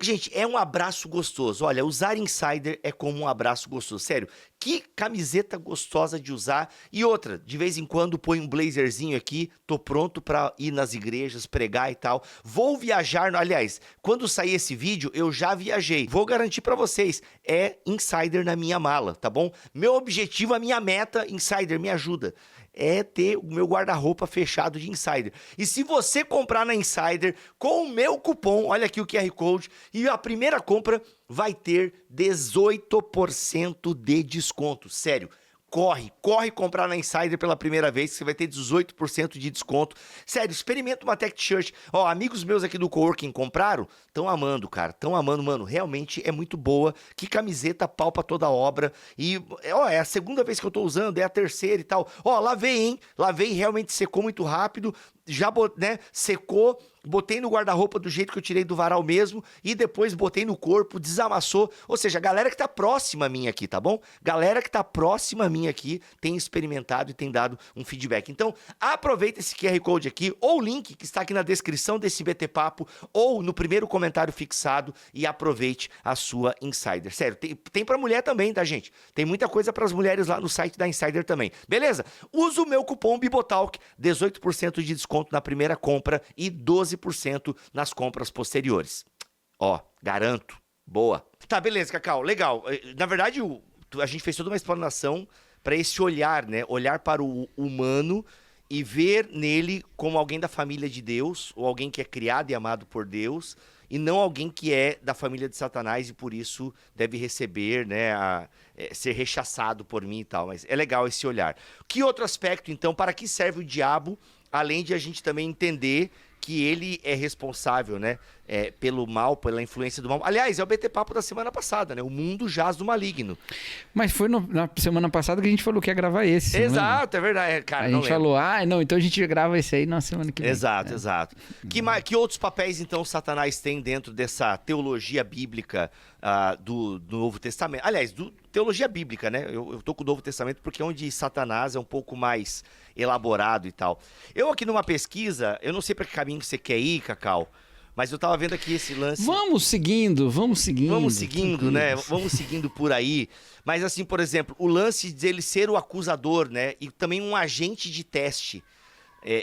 Gente, é um abraço gostoso. Olha, usar Insider é como um abraço gostoso. Sério, que camiseta gostosa de usar. E outra, de vez em quando põe um blazerzinho aqui, tô pronto pra ir nas igrejas, pregar e tal. Vou viajar, aliás, quando sair esse vídeo, eu já viajei. Vou garantir pra vocês, é Insider na minha mala, tá bom? Meu objetivo, a minha meta, Insider, me ajuda, é ter o meu guarda-roupa fechado de Insider. E se você comprar na Insider com o meu cupom, olha aqui o QR Code, e a primeira compra vai ter 18% de desconto. Sério, corre comprar na Insider pela primeira vez, que você vai ter 18% de desconto. Sério, experimenta uma Tech T-shirt. Ó, amigos meus aqui do Coworking compraram, estão amando, cara. Estão amando, mano. Realmente é muito boa. Que camiseta, pau pra toda obra. E, ó, é a segunda vez que eu tô usando, é a terceira e tal. Ó, lavei, hein? Lavei, realmente secou muito rápido. Já, né, secou, botei no guarda-roupa do jeito que eu tirei do varal mesmo e depois botei no corpo, desamassou. Ou seja, a galera que tá próxima a mim aqui, tá bom? Galera que tá próxima a mim aqui tem experimentado e tem dado um feedback. Então, aproveita esse QR Code aqui ou o link que está aqui na descrição desse BT Papo ou no primeiro comentário fixado e aproveite a sua Insider. Sério, tem pra mulher também, tá, gente? Tem muita coisa pras mulheres lá no site da Insider também. Beleza? Usa o meu cupom BIBOTALK, 18% de desconto na primeira compra e 12% nas compras posteriores. Ó, garanto. Boa. Tá, beleza, Cacau. Legal. Na verdade, a gente fez toda uma explanação para esse olhar, né? Olhar para o humano e ver nele como alguém da família de Deus, ou alguém que é criado e amado por Deus, e não alguém que é da família de Satanás e por isso deve receber, né, ser rechaçado por mim e tal. Mas é legal esse olhar. Que outro aspecto, então, para que serve o diabo? Além de a gente também entender que ele é responsável, né, pelo mal, pela influência do mal. Aliás, é o BT Papo da semana passada, né? O mundo jaz do maligno. Mas foi na semana passada que a gente falou que ia gravar esse. Exato, é verdade. Cara, a gente falou, não, então a gente grava esse aí na semana que vem. Exato, exato. Que outros papéis, então, Satanás tem dentro dessa teologia bíblica do Novo Testamento? Aliás, teologia bíblica, né? Eu tô com o Novo Testamento porque é onde Satanás é um pouco mais elaborado e tal. Eu aqui numa pesquisa, eu não sei para que caminho você quer ir, Cacau, mas eu tava vendo aqui esse lance... Vamos seguindo, né? Vamos seguindo por aí. Mas assim, por exemplo, o lance de ele ser o acusador, né? E também um agente de teste.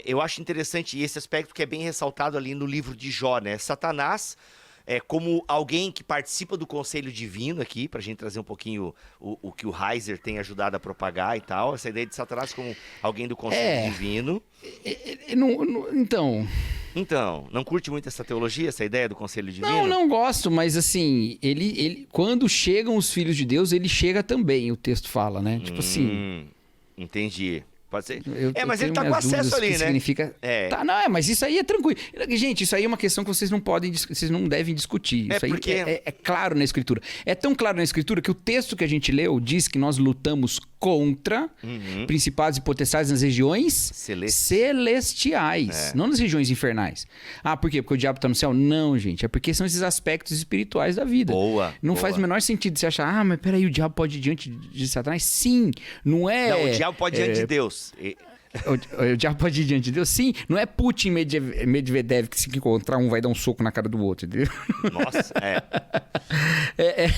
Eu acho interessante esse aspecto que é bem ressaltado ali no livro de Jó, né? Satanás... como alguém que participa do conselho divino aqui, pra gente trazer um pouquinho o que o Heiser tem ajudado a propagar e tal, essa ideia de Satanás como alguém do conselho divino. Então, não curte muito essa teologia, essa ideia do conselho divino? Não gosto, mas assim, ele quando chegam os filhos de Deus, ele chega também, o texto fala, né? Tipo assim... Entendi. Pode ser. Mas ele tá com acesso ali, né? Significa... Tá, mas isso aí é tranquilo. Gente, isso aí é uma questão que vocês não devem discutir. Isso aí porque... é claro na Escritura. É tão claro na Escritura que o texto que a gente leu diz que nós lutamos contra principados e potestades nas regiões celestiais, não nas regiões infernais. Por quê? Porque o diabo tá no céu? Não, gente. É porque são esses aspectos espirituais da vida. Não faz o menor sentido você achar, mas peraí, o diabo pode ir diante de Satanás? Sim, não é... Não, o diabo pode ir diante de Deus. O diabo pode ir diante de Deus? Sim, não é Putin e Medvedev que se encontrar um vai dar um soco na cara do outro, entendeu? Nossa, é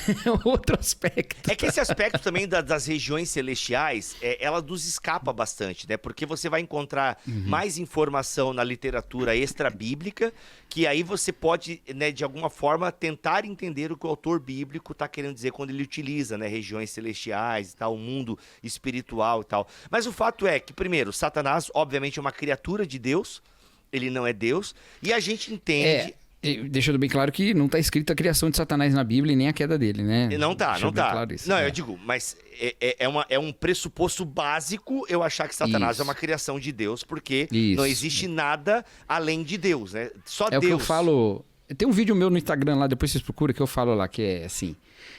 outro aspecto. É que esse aspecto também das regiões celestiais, ela nos escapa bastante, né? Porque você vai encontrar mais informação na literatura extra-bíblica, que aí você pode, né, de alguma forma, tentar entender o que o autor bíblico está querendo dizer quando ele utiliza, né, regiões celestiais e tal, o mundo espiritual e tal. Mas o fato é que, primeiro, Satanás, obviamente, é uma criatura de Deus, ele não é Deus, e a gente entende... Deixando bem claro que não está escrita a criação de Satanás na Bíblia e nem a queda dele, né? Não tá. Claro isso, eu digo, mas é um pressuposto básico eu achar que Satanás é uma criação de Deus, porque não existe nada além de Deus, né? Só Deus. É o que eu falo... Tem um vídeo meu no Instagram lá, depois vocês procuram, que eu falo lá, que é assim...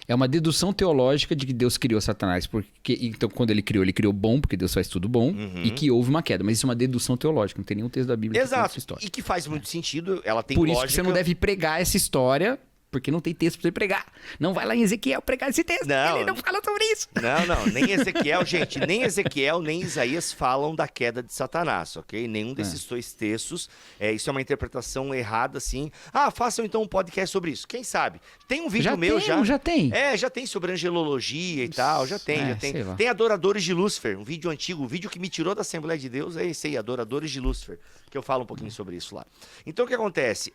É uma dedução teológica de que Deus criou Satanás. Então, quando ele criou bom, porque Deus faz tudo bom, e que houve uma queda. Mas isso é uma dedução teológica, não tem nenhum texto da Bíblia que conta essa história. E que faz muito sentido, ela tem Por lógica. isso que você não deve pregar essa história Porque não tem texto pra você pregar. Não vai lá em Ezequiel pregar esse texto. Não. Ele não fala sobre isso. Não, nem Ezequiel, gente, nem Ezequiel, nem Isaías falam da queda de Satanás, ok? Nenhum desses dois textos, isso é uma interpretação errada, assim. Façam então um podcast sobre isso, quem sabe? Tem um vídeo Já tem. Já tem sobre angelologia e tal, já tem. Sei lá. Tem Adoradores de Lúcifer, um vídeo antigo, um vídeo que me tirou da Assembleia de Deus, é esse aí, Adoradores de Lúcifer, que eu falo um pouquinho sobre isso lá. Então, o que acontece?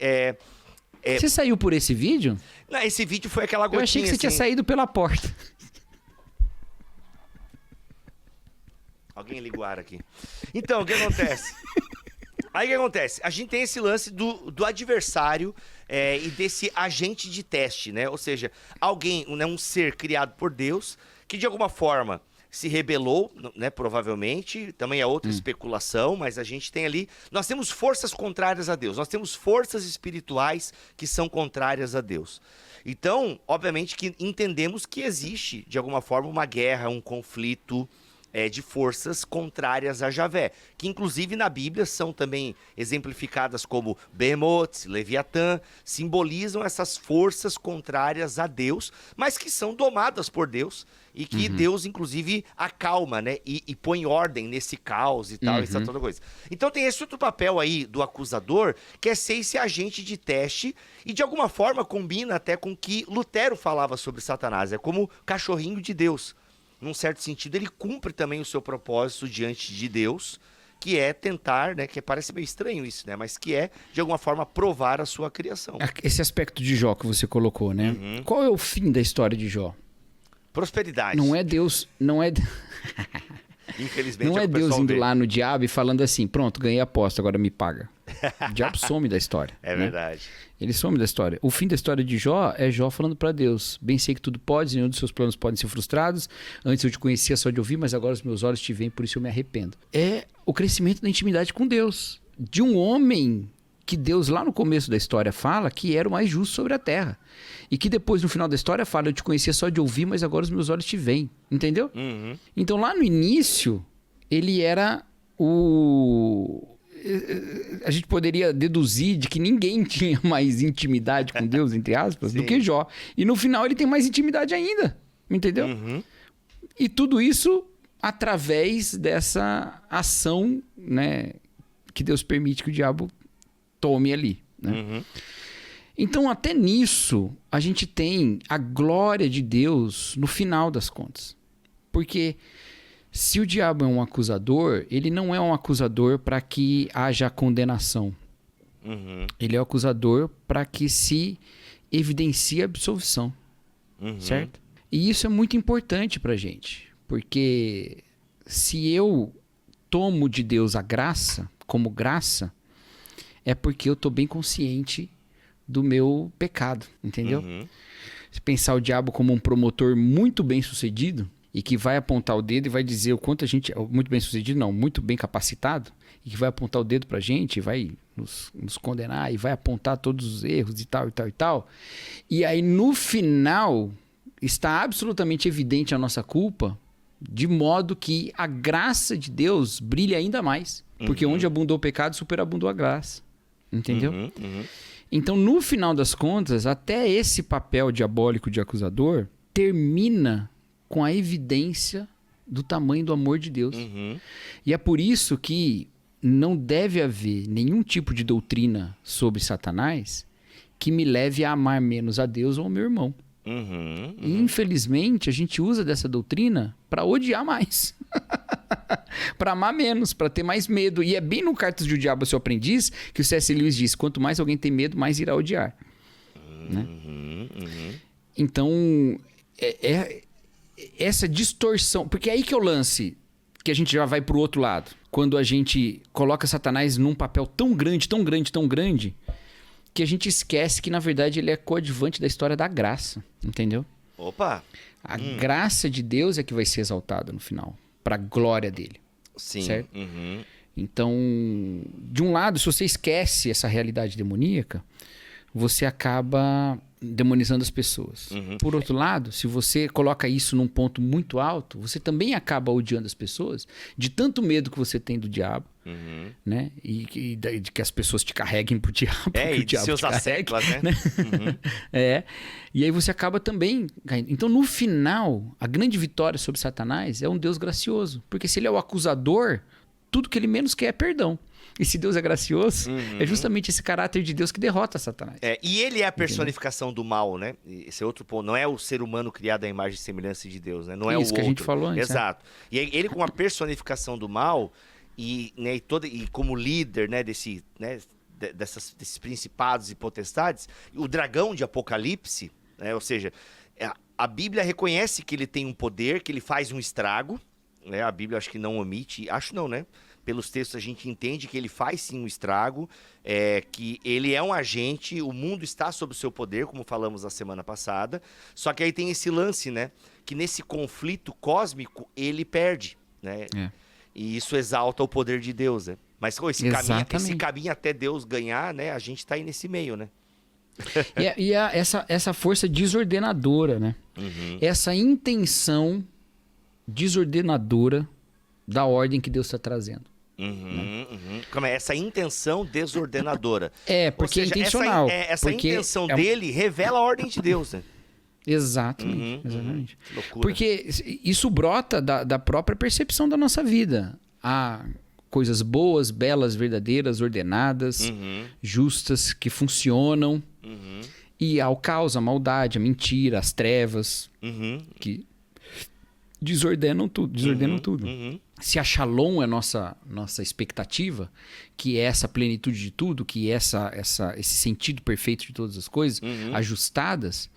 Você saiu por esse vídeo? Não, esse vídeo foi aquela gotinha, Eu achei que você assim... tinha saído pela porta. Alguém liga o ar aqui. Então, o que acontece? Aí o que acontece? A gente tem esse lance do adversário e desse agente de teste, né? Ou seja, alguém, né, um ser criado por Deus, que de alguma forma se rebelou, né? Provavelmente. Também é outra especulação, mas a gente tem ali... Nós temos forças contrárias a Deus. Nós temos forças espirituais que são contrárias a Deus. Então, obviamente que entendemos que existe, de alguma forma, uma guerra, um conflito... de forças contrárias a Javé, que inclusive na Bíblia são também exemplificadas como Behemoth, Leviatã, simbolizam essas forças contrárias a Deus, mas que são domadas por Deus e que Deus inclusive acalma, né, e põe ordem nesse caos e tal, essa toda coisa. Então tem esse outro papel aí do acusador, que é ser esse agente de teste e de alguma forma combina até com o que Lutero falava sobre Satanás, é como cachorrinho de Deus. Num certo sentido, ele cumpre também o seu propósito diante de Deus, que é tentar, né, que parece meio estranho isso, né, mas que é, de alguma forma, provar a sua criação. Esse aspecto de Jó que você colocou, né? Qual é o fim da história de Jó? Prosperidade. Não é Deus, Infelizmente, não é é o que o Deus pessoal indo vê. lá no diabo e falando assim, pronto, ganhei a aposta, agora me paga. O diabo some da história. É verdade. Ele some da história. O fim da história de Jó é Jó falando pra Deus: bem sei que tudo podes, nenhum dos seus planos podem ser frustrados. Antes eu te conhecia só de ouvir, mas agora os meus olhos te veem, por isso eu me arrependo. É o crescimento da intimidade com Deus. De um homem que Deus lá no começo da história fala que era o mais justo sobre a terra. E que depois no final da história fala: eu te conhecia só de ouvir, mas agora os meus olhos te veem. Entendeu? Então lá no início, ele era a gente poderia deduzir de que ninguém tinha mais intimidade com Deus, entre aspas, do que Jó. E no final ele tem mais intimidade ainda, entendeu? E tudo isso através dessa ação, né, que Deus permite que o diabo tome ali, né? Então até nisso a gente tem a glória de Deus no final das contas. Porque... se o diabo é um acusador, ele não é um acusador para que haja condenação. Ele é um acusador para que se evidencie a absolvição. Certo? E isso é muito importante para a gente. Porque se eu tomo de Deus a graça, como graça, é porque eu estou bem consciente do meu pecado. Entendeu? Se pensar o diabo como um promotor muito bem sucedido, e que vai apontar o dedo e vai dizer o quanto a gente... muito bem sucedido, não, muito bem capacitado, e que vai apontar o dedo pra gente, e vai nos condenar, e vai apontar todos os erros e tal, e tal, e tal. E aí, no final, está absolutamente evidente a nossa culpa, de modo que a graça de Deus brilha ainda mais. Porque onde abundou o pecado, superabundou a graça. Entendeu? Então, no final das contas, até esse papel diabólico de acusador termina... com a evidência do tamanho do amor de Deus. E é por isso que não deve haver nenhum tipo de doutrina sobre Satanás que me leve a amar menos a Deus ou ao meu irmão. E, infelizmente, a gente usa dessa doutrina para odiar mais. Para amar menos, para ter mais medo. E é bem no Cartas de O Diabo, Seu Aprendiz, que o C.S. Lewis diz: quanto mais alguém tem medo, mais irá odiar. Né? Então, essa distorção, porque é aí que é o lance, que a gente já vai pro outro lado, quando a gente coloca Satanás num papel tão grande, tão grande, tão grande, que a gente esquece que na verdade ele é coadjuvante da história da graça, entendeu? Opa! A graça de Deus é que vai ser exaltada no final, pra glória dele. Sim. Certo? Então, de um lado, se você esquece essa realidade demoníaca, você acaba demonizando as pessoas. Por outro lado, se você coloca isso num ponto muito alto, você também acaba odiando as pessoas de tanto medo que você tem do diabo, né? E de que as pessoas te carreguem pro diabo. E de seus asseclas, né? E aí você acaba também caindo. Então, no final, a grande vitória sobre Satanás é um Deus gracioso. Porque se ele é o acusador, tudo que ele menos quer é perdão. E se Deus é gracioso, é justamente esse caráter de Deus que derrota Satanás. E ele é a personificação do mal, né? Esse é outro ponto. Não é o ser humano criado à imagem e semelhança de Deus, né? Não é o outro. Isso que a gente falou antes. Exato. E aí, ele com a personificação do mal e como líder, né, desses principados e potestades, o dragão de Apocalipse, né? Ou seja, a Bíblia reconhece que ele tem um poder, que ele faz um estrago, né? A Bíblia acho que não omite, acho não, né? Pelos textos a gente entende que ele faz sim um estrago, que ele é um agente, o mundo está sob o seu poder, como falamos na semana passada. Só que aí tem esse lance, né? Que nesse conflito cósmico ele perde, né? E isso exalta o poder de Deus, né? Mas esse caminho até Deus ganhar, né? A gente está aí nesse meio, né? Essa força desordenadora, né? Essa intenção desordenadora da ordem que Deus está trazendo. Como é? Essa intenção desordenadora. Porque é intencional. Essa intenção dele revela a ordem de Deus, né? Exatamente. Que loucura. Porque isso brota da própria percepção da nossa vida. Há coisas boas, belas, verdadeiras, ordenadas, justas, que funcionam. E há o caos, a maldade, a mentira, as trevas, que desordenam tudo. Se a Shalom é a nossa expectativa, que é essa plenitude de tudo, que é esse sentido perfeito de todas as coisas, ajustadas,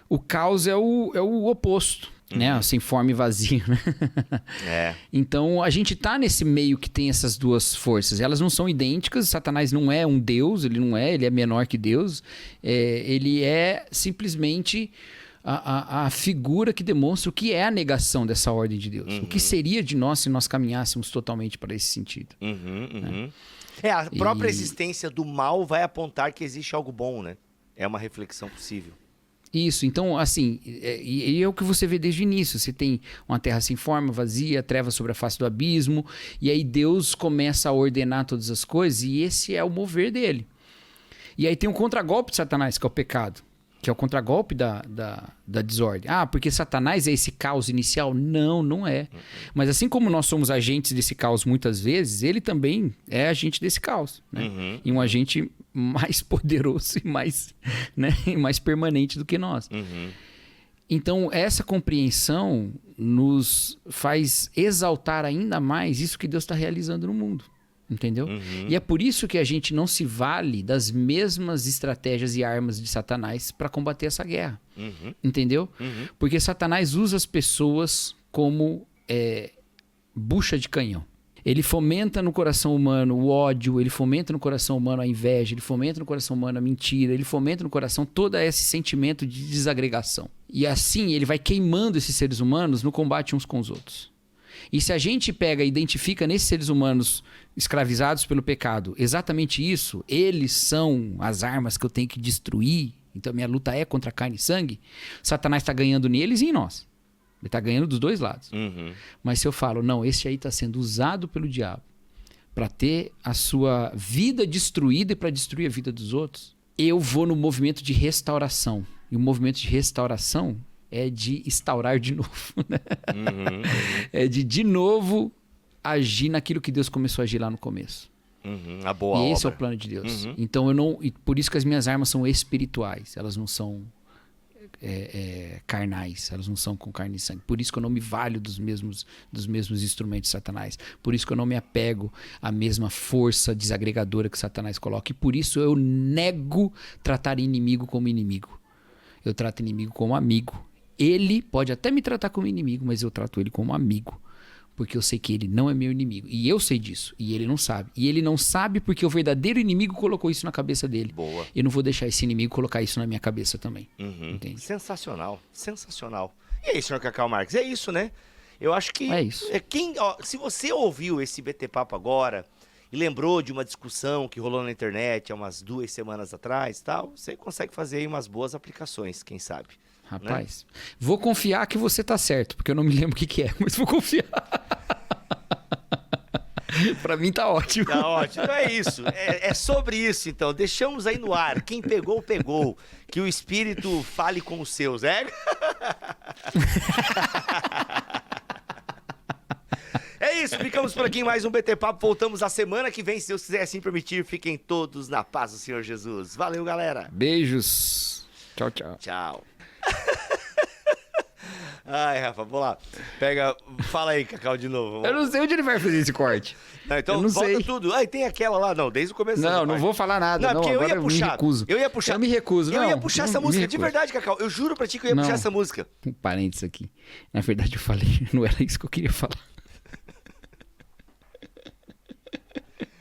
o caos é o oposto, né? Sem forma e vazio, né? Então, a gente tá nesse meio que tem essas duas forças. Elas não são idênticas, Satanás não é um Deus, ele é menor que Deus. Ele é simplesmente a figura que demonstra o que é a negação dessa ordem de Deus. O que seria de nós se nós caminhássemos totalmente para esse sentido. A própria existência do mal vai apontar que existe algo bom, né? É uma reflexão possível. Isso, então, assim, e é o que você vê desde o início. Você tem uma terra sem forma, vazia, trevas sobre a face do abismo, e aí Deus começa a ordenar todas as coisas, e esse é o mover dele. E aí tem um contragolpe de Satanás, que é o pecado, que é o contragolpe da desordem. Porque Satanás é esse caos inicial? Não, não é. Mas assim como nós somos agentes desse caos muitas vezes, ele também é agente desse caos, né? E um agente mais poderoso e mais, né, e mais permanente do que nós. Então, essa compreensão nos faz exaltar ainda mais isso que Deus está realizando no mundo. Entendeu? E é por isso que a gente não se vale das mesmas estratégias e armas de Satanás para combater essa guerra. Entendeu? Porque Satanás usa as pessoas como bucha de canhão. Ele fomenta no coração humano o ódio, ele fomenta no coração humano a inveja, ele fomenta no coração humano a mentira, ele fomenta no coração todo esse sentimento de desagregação. E assim ele vai queimando esses seres humanos no combate uns com os outros. E se a gente pega e identifica nesses seres humanos escravizados pelo pecado exatamente isso, eles são as armas que eu tenho que destruir, então minha luta é contra carne e sangue, Satanás está ganhando neles e em nós. Ele está ganhando dos dois lados. Mas se eu falo, não, esse aí está sendo usado pelo diabo para ter a sua vida destruída e para destruir a vida dos outros, eu vou no movimento de restauração. E o movimento de restauração é de instaurar de novo. Né? É de novo agir naquilo que Deus começou a agir lá no começo. A boa e obra. esse é o plano de Deus. Então por isso que as minhas armas são espirituais. Elas não são carnais, elas não são com carne e sangue. Por isso que eu não me valho dos mesmos instrumentos de Satanás. Por isso que eu não me apego à mesma força desagregadora que Satanás coloca. E por isso eu nego tratar inimigo como inimigo. Eu trato inimigo como amigo. Ele pode até me tratar como inimigo, mas eu trato ele como amigo. Porque eu sei que ele não é meu inimigo. E eu sei disso. E ele não sabe. E ele não sabe porque o verdadeiro inimigo colocou isso na cabeça dele. Boa. Eu não vou deixar esse inimigo colocar isso na minha cabeça também. Entende? Sensacional. Sensacional. E aí, senhor Cacau Marques? É isso, né? Eu acho que... É isso. Se você ouviu esse BT Papo agora e lembrou de uma discussão que rolou na internet há umas 2 semanas atrás e tal, você consegue fazer aí umas boas aplicações, quem sabe. Rapaz, vou confiar que você tá certo, porque eu não me lembro o que que é, mas vou confiar. Pra mim tá ótimo. Tá ótimo. Então é isso. É sobre isso, então. Deixamos aí no ar. Quem pegou, pegou. Que o Espírito fale com os seus, é? É isso. Ficamos por aqui em mais um BT Papo. Voltamos a semana que vem, se Deus quiser assim permitir. Fiquem todos na paz do Senhor Jesus. Valeu, galera. Beijos. Tchau, tchau. Tchau. Ai, Rafa, vamos lá. Fala aí, Cacau, de novo. Eu não sei onde ele vai fazer esse corte. Não, então eu não volta sei. tudo. Ai, tem aquela lá, não, desde o começo. Não vou falar nada. Não, porque agora eu ia puxar. me recuso. Eu ia puxar. Eu me recuso. Eu não, ia puxar essa não, música, me de recuso. verdade, Cacau. Eu juro pra ti que eu ia Não. puxar essa música. Um parênteses aqui. Na verdade, eu falei, não era isso que eu queria falar.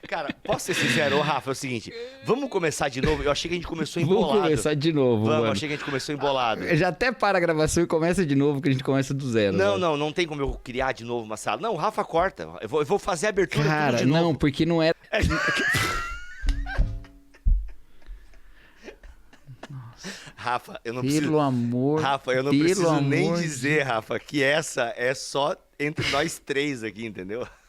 Cara, posso ser sincero, ô Rafa, é o seguinte, vamos começar de novo? Eu achei que a gente começou embolado. Vamos começar de novo, Vamos, mano. achei que a gente começou embolado. Já até para a gravação e começa de novo, que a gente começa do zero. Não, velho. não tem como eu criar de novo uma sala. Não, o Rafa corta. Eu vou fazer a abertura Cara, tudo de novo. não, porque não era... Rafa, eu não preciso... Pelo amor... Rafa, eu não pelo preciso nem amor dizer, Rafa, que essa é só entre nós três aqui, entendeu?